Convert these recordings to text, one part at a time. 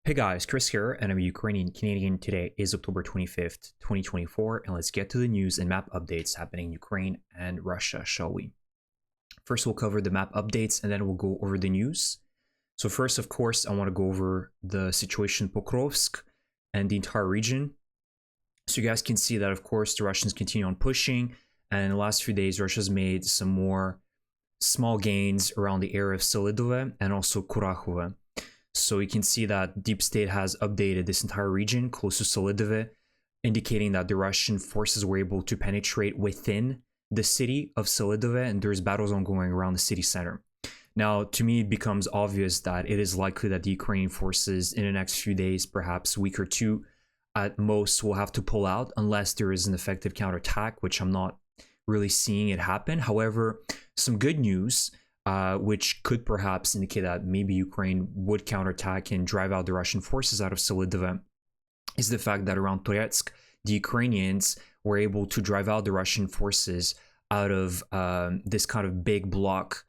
Hey guys, Chris here, and I'm a Ukrainian Canadian. Today is October 25th, 2024, and let's get to the news and map updates happening in Ukraine and Russia, shall we? First, we'll cover the map updates, and then we'll go over the news. So first, of course, I want to go over the situation in Pokrovsk and the entire region. So you guys can see that, of course, the Russians continue on pushing, and in the last few days, Russia's made some more small gains around the area of Selidove and also Kurakhove. So you can see that Deep State has updated this entire region close to Selidove, indicating that the Russian forces were able to penetrate within the city of Selidove, and there's battles ongoing around the city center. Now, to me, it becomes obvious that it is likely that the Ukrainian forces in the next few days, perhaps a week or two at most, will have to pull out unless there is an effective counterattack, which I'm not really seeing it happen. However, some good news, which could perhaps indicate that maybe Ukraine would counterattack and drive out the Russian forces out of Selidove, is the fact that around Toretsk, the Ukrainians were able to drive out the Russian forces out of this kind of big block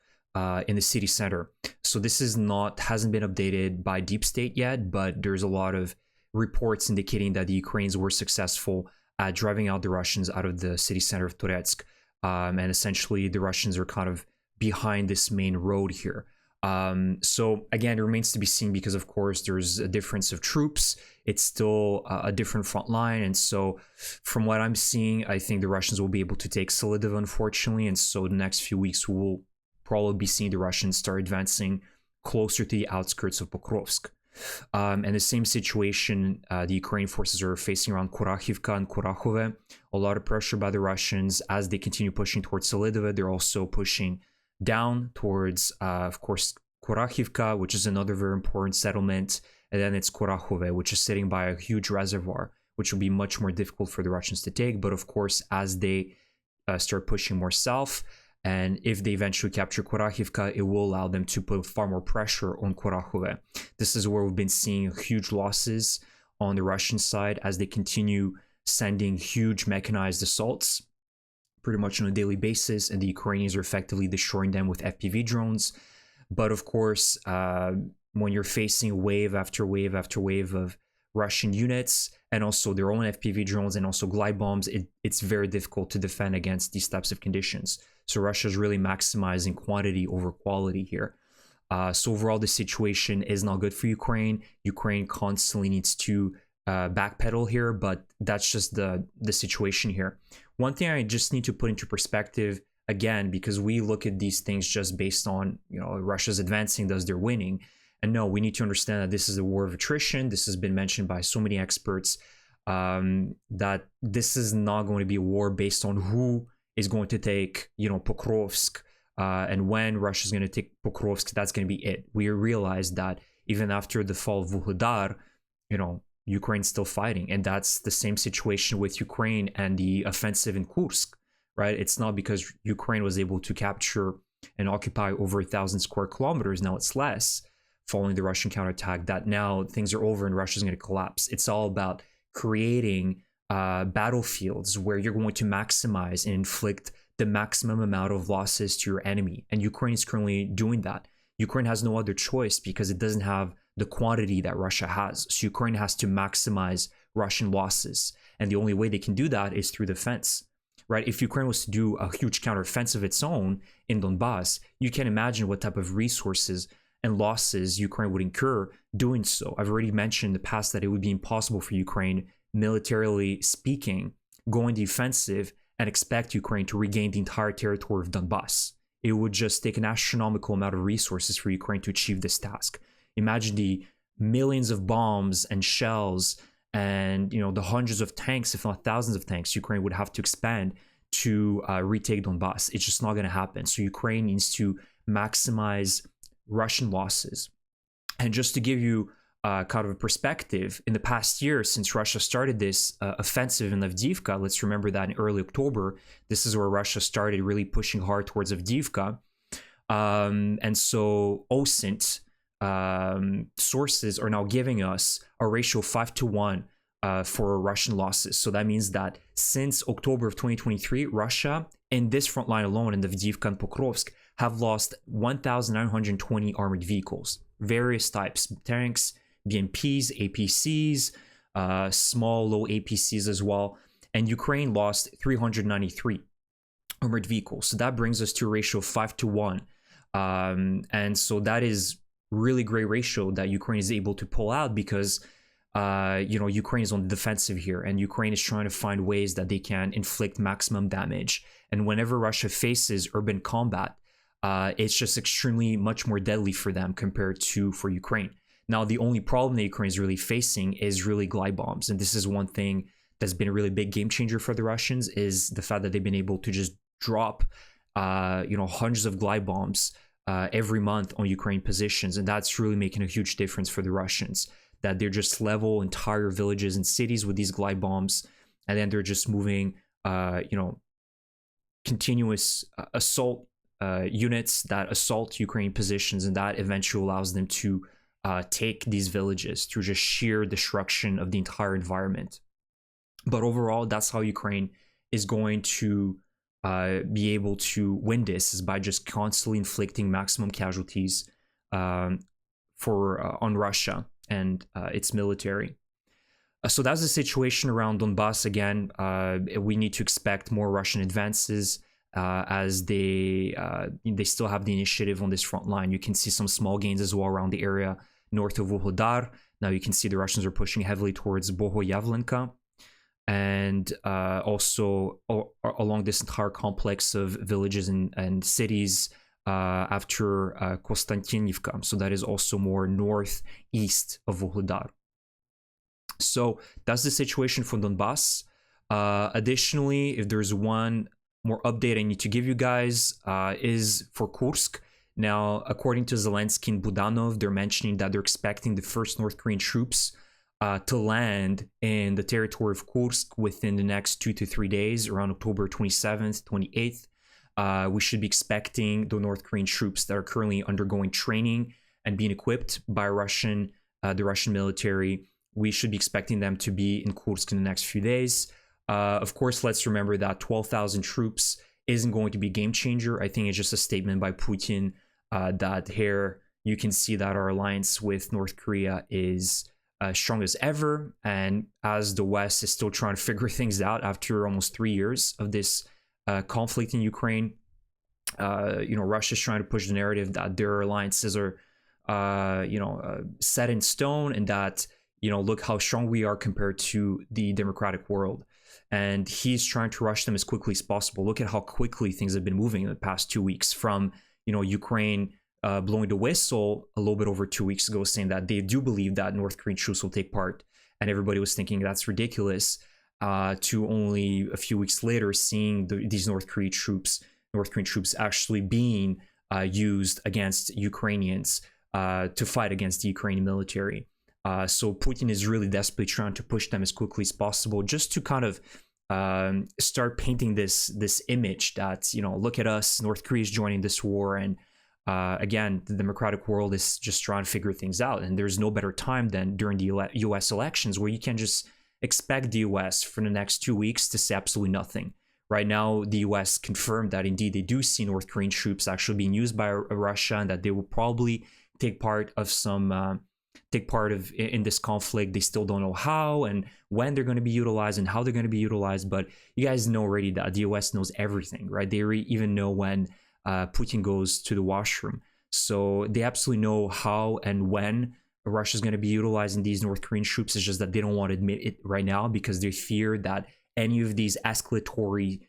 in the city center. So this hasn't been updated by Deep State yet, but there's a lot of reports indicating that the Ukrainians were successful at driving out the Russians out of the city center of Toretsk. And essentially the Russians are kind of behind this main road here. So again, it remains to be seen because of course there's a difference of troops. It's still a different front line. And so from what I'm seeing, I think the Russians will be able to take Selidov, unfortunately. And so the next few weeks, we will probably be seeing the Russians start advancing closer to the outskirts of Pokrovsk. And the same situation the Ukrainian forces are facing around Kurakhivka and Kurakhove. A lot of pressure by the Russians as they continue pushing towards Selidov. They're also pushing down towards, of course, Kurakhivka, which is another very important settlement. And then it's Kurakhove, which is sitting by a huge reservoir, which will be much more difficult for the Russians to take. But of course, as they start pushing more south, and if they eventually capture Kurakhivka, it will allow them to put far more pressure on Kurakhove. This is where we've been seeing huge losses on the Russian side as they continue sending huge mechanized assaults pretty much on a daily basis, and the Ukrainians are effectively destroying them with FPV drones. But of course, when you're facing wave after wave after wave of Russian units and also their own FPV drones and also glide bombs, it's very difficult to defend against these types of conditions. So Russia is really maximizing quantity over quality here. So overall, the situation is not good for Ukraine. Ukraine constantly needs to backpedal here, but that's just the situation here. One thing I just need to put into perspective, again, because we look at these things just based on, Russia's advancing, thus they're winning. And no, we need to understand that this is a war of attrition. This has been mentioned by so many experts, that this is not going to be a war based on who is going to take, Pokrovsk, and when Russia's going to take Pokrovsk, that's going to be it. We realize that even after the fall of Vuhledar, Ukraine's still fighting, and that's the same situation with Ukraine and the offensive in Kursk, right? It's not because Ukraine was able to capture and occupy over 1,000 square kilometers, now it's less, following the Russian counterattack, that now things are over and Russia's going to collapse. It's all about creating battlefields where you're going to maximize and inflict the maximum amount of losses to your enemy, and Ukraine is currently doing that. Ukraine has no other choice because it doesn't have the quantity that Russia has. So Ukraine has to maximize Russian losses. And the only way they can do that is through defense, right? If Ukraine was to do a huge counteroffensive of its own in Donbass, you can imagine what type of resources and losses Ukraine would incur doing so. I've already mentioned in the past that it would be impossible for Ukraine, militarily speaking, going defensive and expect Ukraine to regain the entire territory of Donbass. It would just take an astronomical amount of resources for Ukraine to achieve this task. Imagine the millions of bombs and shells and the hundreds of tanks, if not thousands of tanks, Ukraine would have to expand to retake Donbass. It's just not going to happen. So Ukraine needs to maximize Russian losses. And just to give you kind of a perspective, in the past year since Russia started this offensive in Avdiivka, let's remember that in early October, this is where Russia started really pushing hard towards Avdiivka. And so OSINT sources are now giving us a ratio of 5-1 for Russian losses. So that means that since October of 2023, Russia, in this front line alone, in the Avdiivka and Pokrovsk, have lost 1,920 armored vehicles, various types, tanks, BMPs, APCs, small low APCs as well. And Ukraine lost 393 armored vehicles. So that brings us to a ratio of 5-1. And so that is really great ratio that Ukraine is able to pull out because Ukraine is on the defensive here, and Ukraine is trying to find ways that they can inflict maximum damage. And whenever Russia faces urban combat, it's just extremely much more deadly for them compared to for Ukraine. Now, the only problem that Ukraine is really facing is really glide bombs. And this is one thing that's been a really big game changer for the Russians, is the fact that they've been able to just drop, hundreds of glide bombs every month on Ukraine positions. And that's really making a huge difference for the Russians, that they're just level entire villages and cities with these glide bombs. And then they're just moving, continuous assault units that assault Ukraine positions. And that eventually allows them to take these villages through just sheer destruction of the entire environment. But overall, that's how Ukraine is going to be able to win this, is by just constantly inflicting maximum casualties on Russia and its military. So that's the situation around Donbass. Again, we need to expect more Russian advances as they still have the initiative on this front line. You can see some small gains as well around the area north of Vuhledar. Now you can see the Russians are pushing heavily towards Bohoyavlenka, and also along this entire complex of villages and cities after Konstantinivka. So that is also more northeast of Vuhledar. So that's the situation for Donbass. Additionally, if there's one more update I need to give you guys, is for Kursk. Now, according to Zelensky and Budanov, they're mentioning that they're expecting the first North Korean troops to land in the territory of Kursk within the next 2 to 3 days, around October 27th, 28th. We should be expecting the North Korean troops that are currently undergoing training and being equipped by the Russian military. We should be expecting them to be in Kursk in the next few days. Of course, let's remember that 12,000 troops isn't going to be a game changer. I think it's just a statement by Putin that here you can see that our alliance with North Korea is strong as ever. And as the West is still trying to figure things out after almost 3 years of this conflict in Ukraine, Russia's trying to push the narrative that their alliances are, set in stone, and that, look how strong we are compared to the democratic world. And he's trying to rush them as quickly as possible. Look at how quickly things have been moving in the past 2 weeks, from, Ukraine blowing the whistle a little bit over 2 weeks ago, saying that they do believe that North Korean troops will take part. And everybody was thinking that's ridiculous, to only a few weeks later seeing these North Korean troops actually being used against Ukrainians to fight against the Ukrainian military. So Putin is really desperately trying to push them as quickly as possible, just to kind of start painting this image that, look at us, North Korea is joining this war. And again, the democratic world is just trying to figure things out. And there's no better time than during the US elections, where you can just expect the US for the next 2 weeks to say absolutely nothing. Right now, the US confirmed that indeed they do see North Korean troops actually being used by Russia, and that they will probably take part in this conflict. They still don't know how and when they're going to be utilized and how they're going to be utilized. But you guys know already that the US knows everything, right? They even know when Putin goes to the washroom. So they absolutely know how and when Russia's going to be utilizing these North Korean troops. It's just that they don't want to admit it right now, because they fear that any of these escalatory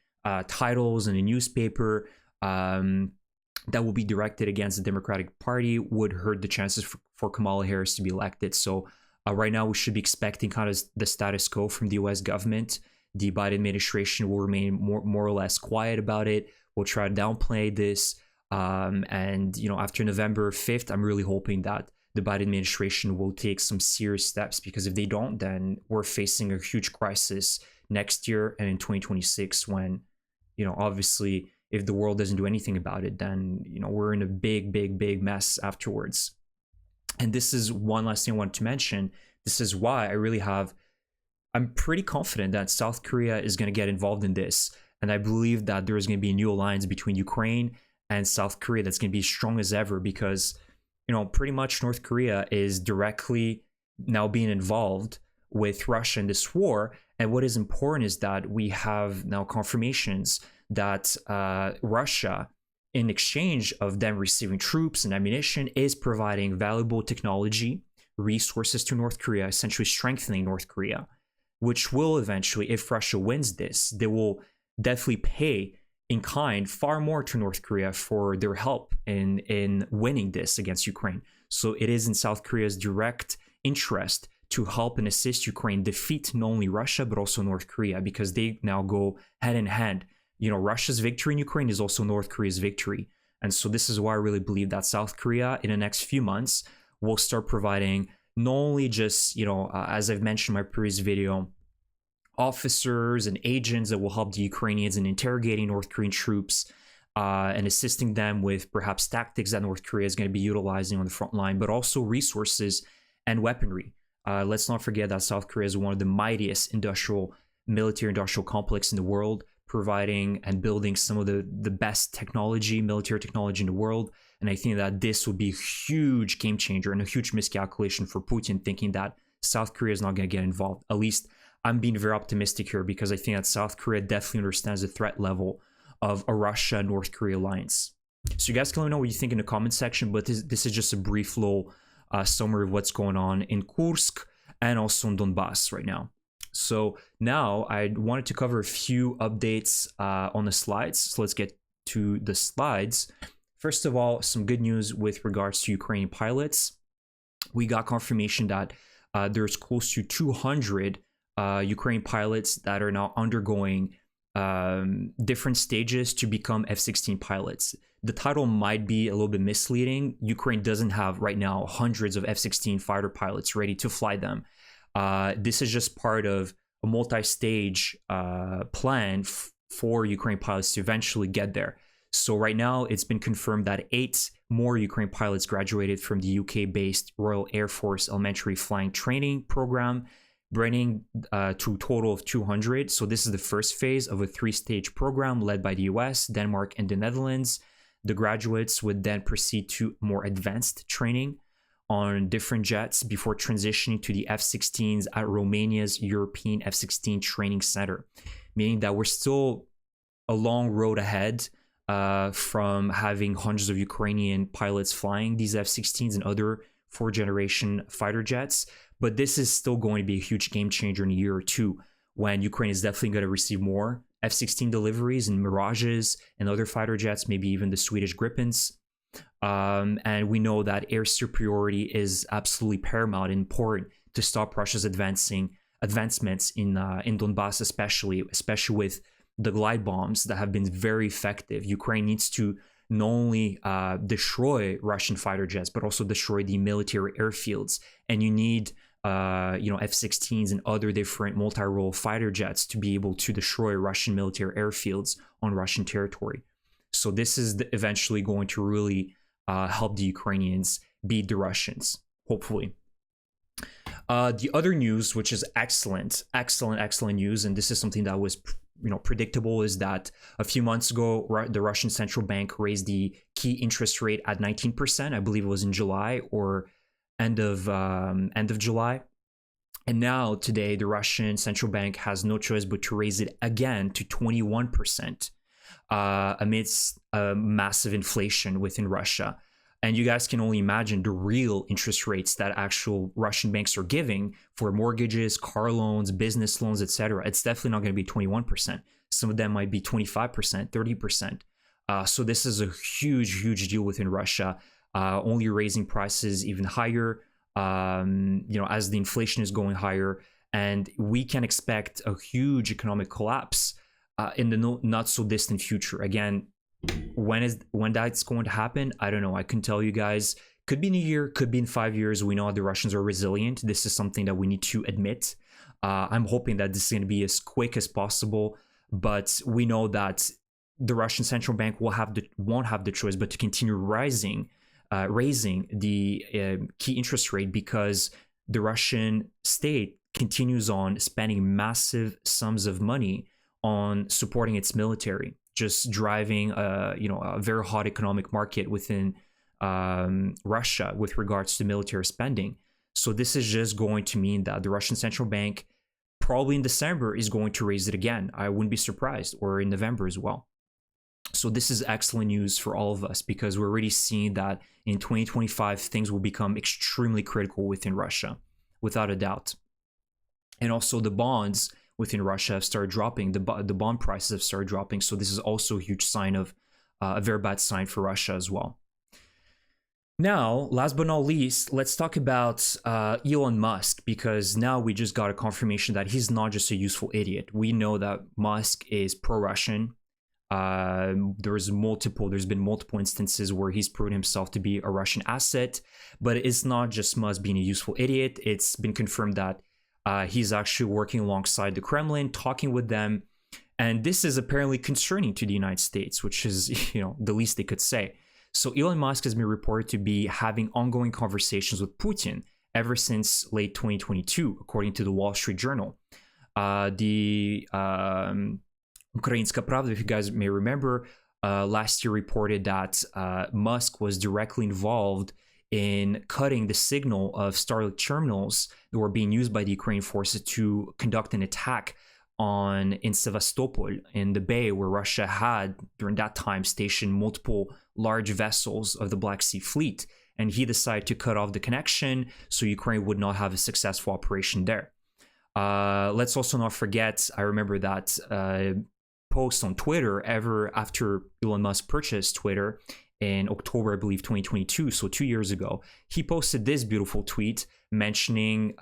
titles in a newspaper that will be directed against the Democratic Party would hurt the chances for Kamala Harris to be elected. So right now we should be expecting kind of the status quo from the US government. The Biden administration will remain more or less quiet about it. We'll try to downplay this. And, after November 5th, I'm really hoping that the Biden administration will take some serious steps, because if they don't, then we're facing a huge crisis next year and in 2026, when, obviously, if the world doesn't do anything about it, then, we're in a big mess afterwards. And this is one last thing I wanted to mention. This is why I'm pretty confident that South Korea is going to get involved in this. And I believe that there is going to be a new alliance between Ukraine and South Korea that's going to be strong as ever, because, pretty much North Korea is directly now being involved with Russia in this war. And what is important is that we have now confirmations that Russia, in exchange of them receiving troops and ammunition, is providing valuable technology, resources to North Korea, essentially strengthening North Korea, which will eventually, if Russia wins this, they will definitely pay in kind far more to North Korea for their help in winning this against Ukraine. So it is in South Korea's direct interest to help and assist Ukraine defeat not only Russia, but also North Korea, because they now go hand in hand. You know, Russia's victory in Ukraine is also North Korea's victory. And so this is why I really believe that South Korea in the next few months will start providing not only just, you know, as I've mentioned in my previous video, officers and agents that will help the Ukrainians in interrogating North Korean troops and assisting them with perhaps tactics that North Korea is going to be utilizing on the front line, but also resources and weaponry. Let's not forget that South Korea is one of the mightiest military industrial complex in the world, providing and building some of the best technology, military technology in the world. And I think that this would be a huge game changer and a huge miscalculation for Putin, thinking that South Korea is not going to get involved. At least I'm being very optimistic here, because I think that South Korea definitely understands the threat level of a Russia-North Korea alliance. So you guys can let me know what you think in the comment section, but this is just a brief little summary of what's going on in Kursk and also in Donbass right now. So now I wanted to cover a few updates on the slides. So let's get to the slides. First of all, some good news with regards to Ukrainian pilots. We got confirmation that there's close to 200 Ukrainian pilots that are now undergoing different stages to become F-16 pilots. The title might be a little bit misleading. Ukraine doesn't have right now hundreds of F-16 fighter pilots ready to fly them. This is just part of a multi-stage plan for Ukraine pilots to eventually get there. So right now, it's been confirmed that 8 more Ukraine pilots graduated from the UK-based Royal Air Force Elementary Flying Training Program, bringing to a total of 200. So this is the first phase of a 3-stage program led by the US, Denmark, and the Netherlands. The graduates would then proceed to more advanced training on different jets before transitioning to the F-16s at Romania's European F-16 Training Center, meaning that we're still a long road ahead from having hundreds of Ukrainian pilots flying these F-16s and other 4th-generation fighter jets. But this is still going to be a huge game changer in a year or two, when Ukraine is definitely going to receive more F-16 deliveries and Mirages and other fighter jets, maybe even the Swedish Gripens. And we know that air superiority is absolutely paramount and important to stop Russia's advancements in Donbass, especially with the glide bombs that have been very effective. Ukraine needs to not only destroy Russian fighter jets, but also destroy the military airfields. And you need F-16s and other different multi-role fighter jets to be able to destroy Russian military airfields on Russian territory. So this is eventually going to really help the Ukrainians beat the Russians, hopefully. The other news, which is excellent news, and this is something that was predictable, is that a few months ago, the Russian central bank raised the key interest rate at 19%. I believe it was in July or end of July. And now today, the Russian central bank has no choice but to raise it again to 21% amidst massive inflation within Russia. And you guys can only imagine the real interest rates that actual Russian banks are giving for mortgages, car loans, business loans, etc. It's definitely not going to be 21%. Some of them might be 25%, 30%. So this is a huge deal within Russia, only raising prices even higher, as the inflation is going higher. And we can expect a huge economic collapse in the not so distant future. Again, when that's going to happen, I don't know. I can tell you guys, could be in a year, could be in 5 years. We know the Russians are resilient. This is something that we need to admit. I'm hoping that this is going to be as quick as possible, but we know that the Russian central bank won't have the choice but to continue raising the key interest rate, because the Russian state continues on spending massive sums of money on supporting its military, just driving a very hot economic market within Russia with regards to military spending. So this is just going to mean that the Russian central bank probably in December is going to raise it again. I wouldn't be surprised, or in November as well. So this is excellent news for all of us, because we're already seeing that in 2025 things will become extremely critical within Russia, without a doubt. And also the bonds within Russia have started dropping. The bond prices have started dropping. So this is also a huge sign of a very bad sign for Russia as well. Now, last but not least, let's talk about Elon Musk, because now we just got a confirmation that he's not just a useful idiot. We know that Musk is pro-Russian. There's been multiple instances where he's proven himself to be a Russian asset, but it's not just Musk being a useful idiot. It's been confirmed that he's actually working alongside the Kremlin, talking with them, and this is apparently concerning to the United States, which is, the least they could say. So Elon Musk has been reported to be having ongoing conversations with Putin ever since late 2022, according to the Wall Street Journal. The Ukrainska Pravda, if you guys may remember, last year reported that Musk was directly involved in cutting the signal of Starlink terminals that were being used by the Ukrainian forces to conduct an attack in Sevastopol, in the bay, where Russia had during that time stationed multiple large vessels of the Black Sea Fleet. And he decided to cut off the connection so Ukraine would not have a successful operation there. Let's also not forget, I remember that post on Twitter ever after Elon Musk purchased Twitter in October, I believe, 2022, so 2 years ago. He posted this beautiful tweet mentioning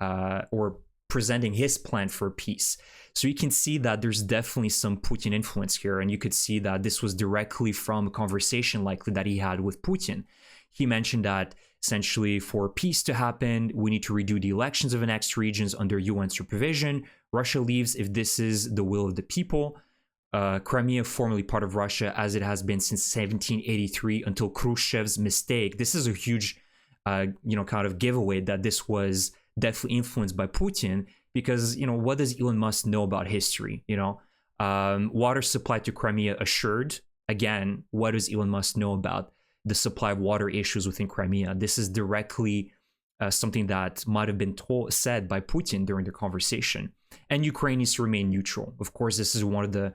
or presenting his plan for peace. So you can see that there's definitely some Putin influence here, and you could see that this was directly from a conversation likely that he had with Putin. He mentioned that essentially for peace to happen, we need to redo the elections of annexed regions under UN supervision. Russia leaves if this is the will of the people. Crimea, formerly part of Russia, as it has been since 1783 until Khrushchev's mistake. This is a huge, kind of giveaway that this was definitely influenced by Putin, because, what does Elon Musk know about history? Water supply to Crimea assured. Again, what does Elon Musk know about the supply of water issues within Crimea? This is directly something that might have been said by Putin during the conversation. And Ukraine needs to remain neutral. Of course, this is one of the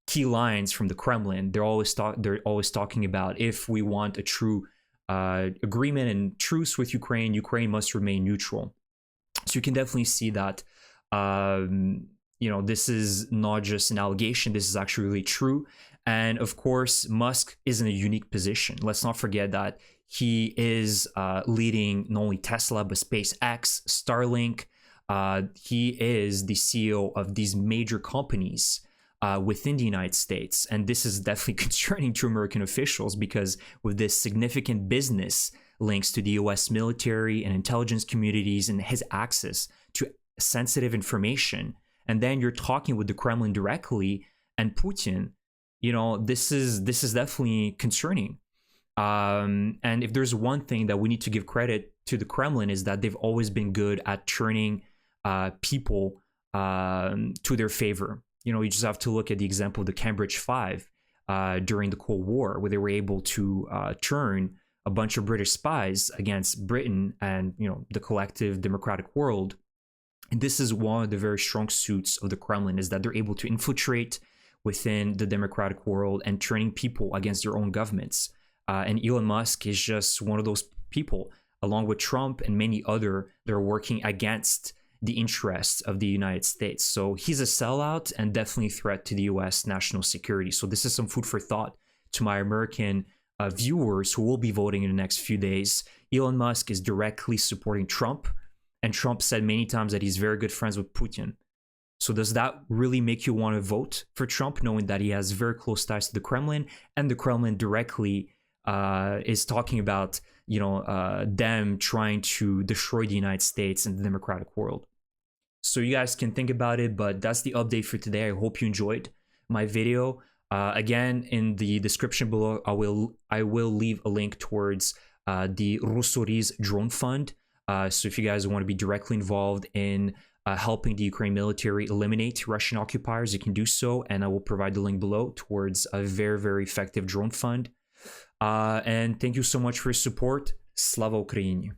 key lines from the Kremlin. They're always talking about, if we want a true agreement and truce with Ukraine, Ukraine must remain neutral. So you can definitely see that, this is not just an allegation. This is actually really true. And of course, Musk is in a unique position. Let's not forget that he is leading not only Tesla, but SpaceX, Starlink. He is the CEO of these major companies within the United States. And this is definitely concerning to American officials, because with this significant business links to the US military and intelligence communities and his access to sensitive information, and then you're talking with the Kremlin directly and Putin, this is definitely concerning. And if there's one thing that we need to give credit to the Kremlin, is that they've always been good at turning people to their favor. You just have to look at the example of the Cambridge Five during the Cold War, where they were able to turn a bunch of British spies against Britain and the collective democratic world. And this is one of the very strong suits of the Kremlin, is that they're able to infiltrate within the democratic world and turning people against their own governments. And Elon Musk is just one of those people, along with Trump and many other, that are working against the interests of the United States. So he's a sellout and definitely a threat to the US national security. So this is some food for thought to my American viewers who will be voting in the next few days. Elon Musk is directly supporting Trump, and Trump said many times that he's very good friends with Putin. So does that really make you want to vote for Trump, knowing that he has very close ties to the Kremlin, and the Kremlin directly is talking about them trying to destroy the United States and the democratic world? So you guys can think about it, but that's the update for today. I hope you enjoyed my video. Again, in the description below, I will leave a link towards the Rusoriz drone fund. So if you guys want to be directly involved in helping the Ukraine military eliminate Russian occupiers, you can do so, and I will provide the link below towards a very, very effective drone fund. And thank you so much for your support. Slava Ukraini!